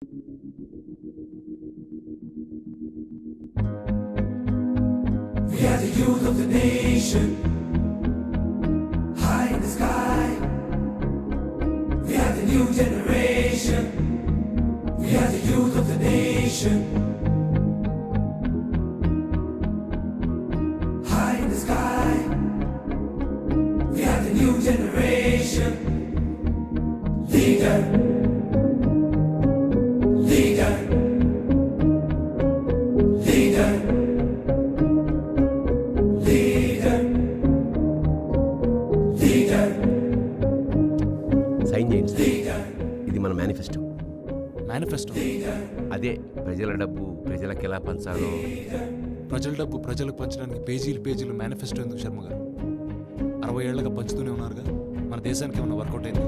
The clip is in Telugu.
We are the youth of the nation, high in the sky. We are the new generation. We are the youth of the nation, high in the sky. We are the new generation. Leader, leader, leader. Sign చేయండి సార్. ఇది మన మేనిఫెస్టో. మేనిఫెస్టో అదే ప్రజల డబ్బు ప్రజలకు ఎలా పంచాలో. ప్రజల డబ్బు ప్రజలకు పంచడానికి పేజీలు పేజీలు మేనిఫెస్టో ఎందుకు శర్మ గారు? 60 ఏళ్లుగా పంచుతూనే ఉన్నారుగా. మన దేశానికి ఏమైనా వర్కౌట్ అయింది?